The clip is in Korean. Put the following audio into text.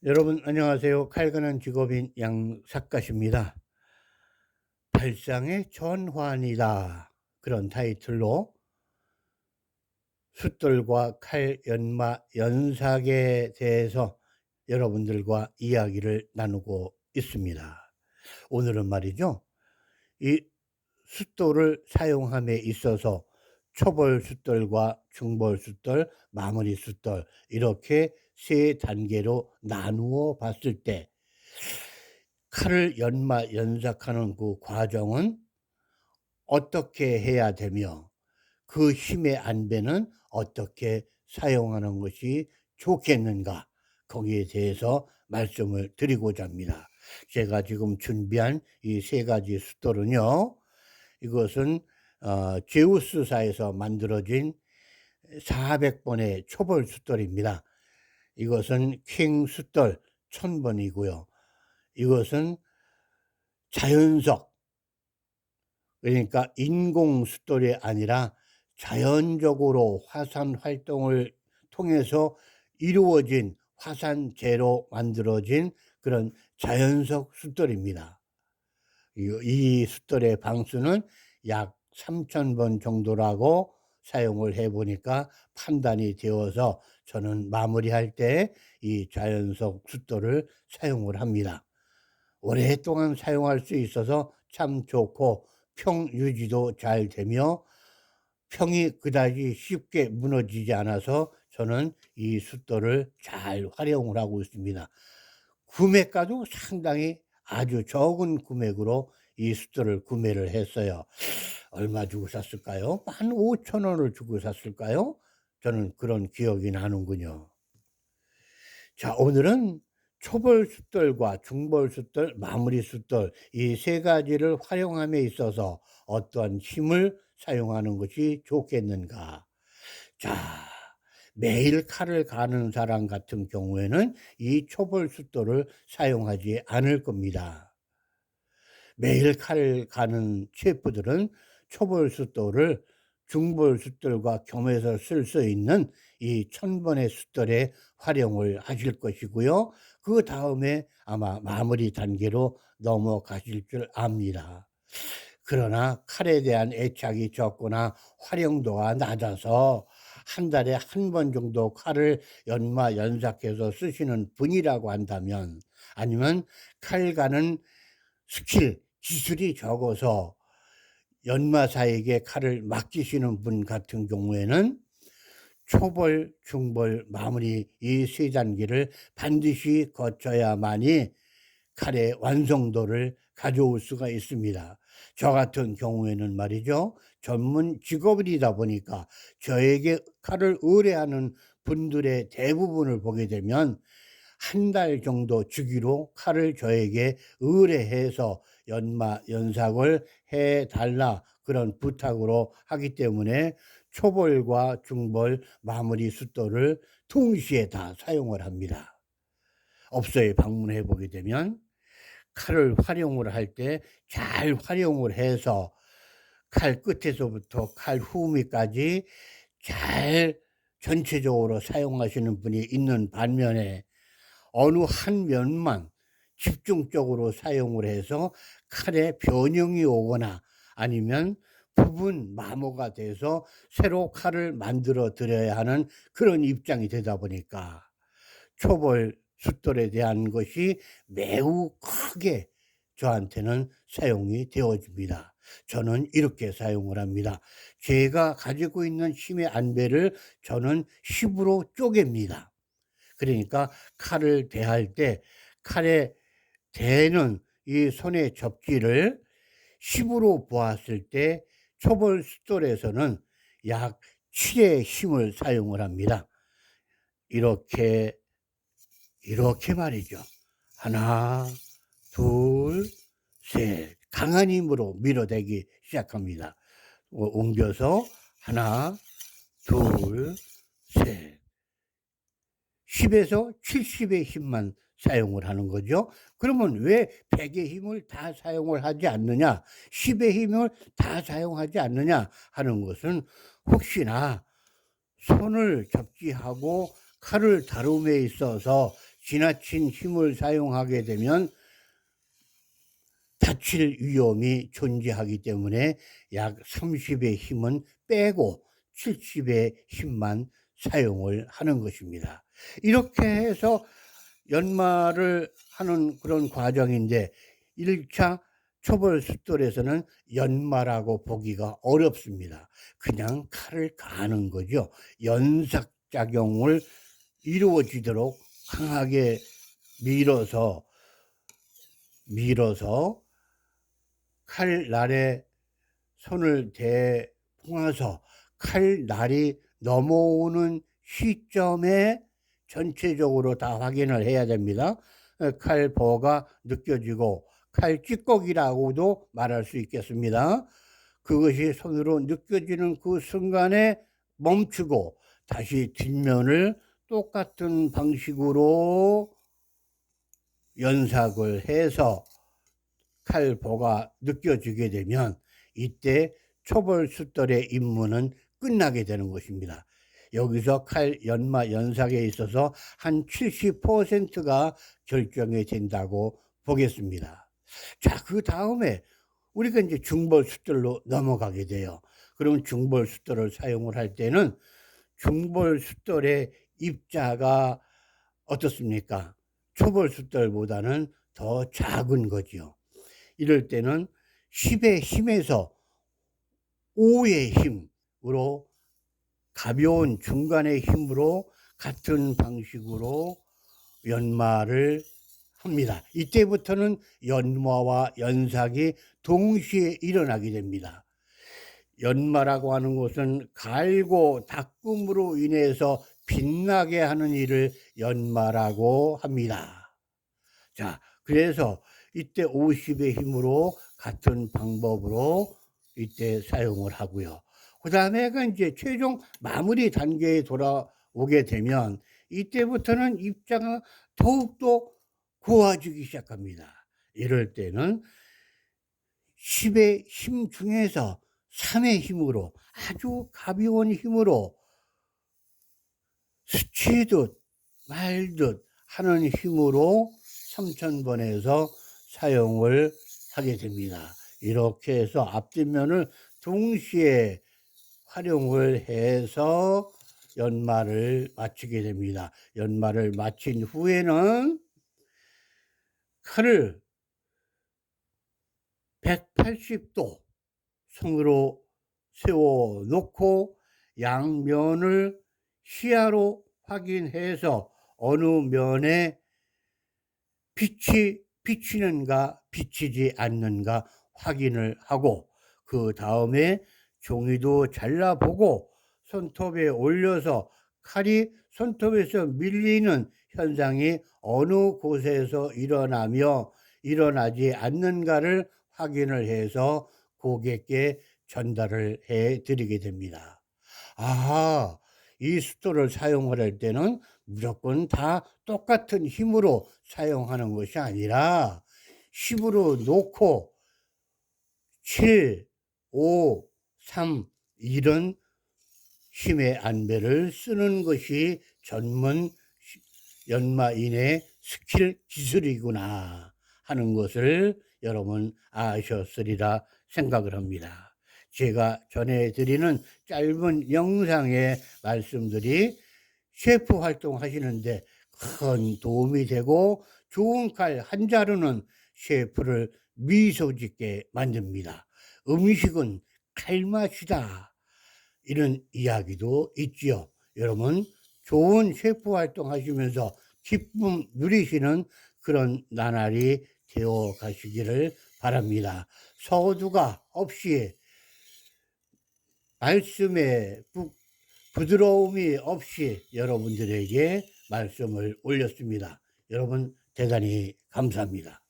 여러분 안녕하세요. 칼가는 직업인 양삭가십니다. 발상의 전환이다. 그런 타이틀로 숫돌과 칼, 연마, 연삭에 대해서 여러분들과 이야기를 나누고 있습니다. 오늘은 말이죠. 이 숫돌을 사용함에 있어서 초벌 숫돌과 중벌 숫돌, 마무리 숫돌 이렇게 세 단계로 나누어 봤을 때 칼을 연삭하는 그 과정은 어떻게 해야 되며 그 힘의 안배는 어떻게 사용하는 것이 좋겠는가, 거기에 대해서 말씀을 드리고자 합니다. 제가 지금 준비한 이 세 가지 숫돌은요, 이것은 제우스사에서 만들어진 400번의 초벌 숫돌입니다. 이것은 킹 숫돌 1000번이고요. 이것은 자연석, 그러니까 인공 숫돌이 아니라 자연적으로 화산 활동을 통해서 이루어진 화산재로 만들어진 그런 자연석 숫돌입니다. 이 숫돌의 방수는 약 3000번 정도라고 사용을 해 보니까 판단이 되어서 저는 마무리할 때 이 자연석 숫돌을 사용을 합니다. 오랫동안 사용할 수 있어서 참 좋고 평 유지도 잘 되며 평이 그다지 쉽게 무너지지 않아서 저는 이 숫돌을 잘 활용을 하고 있습니다. 구매가도 상당히 아주 적은 금액으로 이 숫돌을 구매를 했어요. 얼마 주고 샀을까요? 한 5,000원을 주고 샀을까요? 저는 그런 기억이 나는군요. 자, 오늘은 초벌 숫돌과 중벌 숫돌, 마무리 숫돌 이 세 가지를 활용함에 있어서 어떠한 힘을 사용하는 것이 좋겠는가. 자, 매일 칼을 가는 사람 같은 경우에는 이 초벌 숫돌을 사용하지 않을 겁니다. 매일 칼을 가는 셰프들은 초벌 숫돌을 중벌 숫돌과 겸해서 쓸 수 있는 이 1000번의 숫돌에 활용을 하실 것이고요. 그다음에 아마 마무리 단계로 넘어가실 줄 압니다. 그러나 칼에 대한 애착이 적거나 활용도가 낮아서 한 달에 한 번 정도 칼을 연삭해서 쓰시는 분이라고 한다면, 아니면 칼 가는 기술이 적어서 연마사에게 칼을 맡기시는 분 같은 경우에는 초벌, 중벌, 마무리 이 세 단계를 반드시 거쳐야만이 칼의 완성도를 가져올 수가 있습니다. 저 같은 경우에는 말이죠, 전문 직업이다 보니까 저에게 칼을 의뢰하는 분들의 대부분을 보게 되면 한 달 정도 주기로 칼을 저에게 의뢰해서 연삭을 해 달라 그런 부탁으로 하기 때문에 초벌과 중벌, 마무리 숫돌을 동시에 다 사용을 합니다. 업소에 방문해 보게 되면 칼을 활용을 할 때 잘 활용을 해서 칼 끝에서부터 칼 후미까지 잘 전체적으로 사용하시는 분이 있는 반면에, 어느 한 면만 집중적으로 사용을 해서 칼에 변형이 오거나 아니면 부분 마모가 돼서 새로 칼을 만들어 드려야 하는 그런 입장이 되다 보니까 초벌 숫돌에 대한 것이 매우 크게 저한테는 사용이 되어집니다. 저는 이렇게 사용을 합니다. 제가 가지고 있는 힘의 안배를 저는 10으로 쪼갭니다. 그러니까 칼을 대할 때 칼에 대는 이 손의 접지를 10으로 보았을 때 초벌 숫돌에서는 약 7의 힘을 사용을 합니다. 이렇게 말이죠. 하나, 둘, 셋. 강한 힘으로 밀어대기 시작합니다. 옮겨서 하나, 둘, 셋. 10에서 70의 힘만 사용을 하는 거죠. 그러면 왜 100의 힘을 다 사용을 하지 않느냐, 10의 힘을 다 사용하지 않느냐 하는 것은, 혹시나 손을 접지하고 칼을 다룸에 있어서 지나친 힘을 사용하게 되면 다칠 위험이 존재하기 때문에 약 30의 힘은 빼고 70의 힘만 사용을 하는 것입니다. 이렇게 해서 연마를 하는 그런 과정인데 1차 초벌 숫돌에서는 연마라고 보기가 어렵습니다. 그냥 칼을 가는 거죠. 연삭작용을 이루어지도록 강하게 밀어서 칼날에 손을 대풍아서 칼날이 넘어오는 시점에 전체적으로 다 확인을 해야 됩니다. 칼보가 느껴지고 칼찌꺼기라고도 말할 수 있겠습니다. 그것이 손으로 느껴지는 그 순간에 멈추고 다시 뒷면을 똑같은 방식으로 연삭을 해서 칼보가 느껴지게 되면 이때 초벌 숫돌의 임무는 끝나게 되는 것입니다. 여기서 칼 연마 연삭에 있어서 한 70%가 결정이 된다고 보겠습니다. 자, 그 다음에 우리가 이제 중벌 숫돌로 넘어가게 돼요. 그럼 중벌 숫돌을 사용을 할 때는 중벌 숫돌의 입자가 어떻습니까? 초벌 숫돌보다는 더 작은 거지요. 이럴 때는 10의 힘에서 5의 힘으로 가벼운 중간의 힘으로 같은 방식으로 연마를 합니다. 이때부터는 연마와 연삭이 동시에 일어나게 됩니다. 연마라고 하는 것은 갈고 닦음으로 인해서 빛나게 하는 일을 연마라고 합니다. 자, 그래서 이때 50의 힘으로 같은 방법으로 이때 사용을 하고요. 그 다음에가 이제 최종 마무리 단계에 돌아오게 되면 이때부터는 입자가 더욱더 고와지기 시작합니다. 이럴 때는 10의 힘 중에서 3의 힘으로 아주 가벼운 힘으로 스치듯 말듯 하는 힘으로 3000번에서 사용을 하게 됩니다. 이렇게 해서 앞뒷면을 동시에 활용을 해서 연마를 마치게 됩니다. 연마를 마친 후에는 칼을 180도 손으로 세워 놓고 양면을 시야로 확인해서 어느 면에 빛이 비치는가 비치지 않는가 확인을 하고 그 다음에 종이도 잘라보고 손톱에 올려서 칼이 손톱에서 밀리는 현상이 어느 곳에서 일어나며 일어나지 않는가를 확인을 해서 고객께 전달을 해 드리게 됩니다. 아하, 이 숫돌을 사용을 할 때는 무조건 다 똑같은 힘으로 사용하는 것이 아니라 10으로 놓고 7, 5, 3 이런 힘의 안배를 쓰는 것이 전문 연마인의 스킬 기술이구나 하는 것을 여러분 아셨으리라 생각을 합니다. 제가 전해드리는 짧은 영상의 말씀들이 셰프 활동하시는데 큰 도움이 되고 좋은 칼 한 자루는 셰프를 미소 짓게 만듭니다. 음식은 칼맛이다. 이런 이야기도 있지요. 여러분 좋은 셰프 활동하시면서 기쁨 누리시는 그런 나날이 되어 가시기를 바랍니다. 서두가 없이 말씀에 부드러움이 없이 여러분들에게 말씀을 올렸습니다. 여러분 대단히 감사합니다.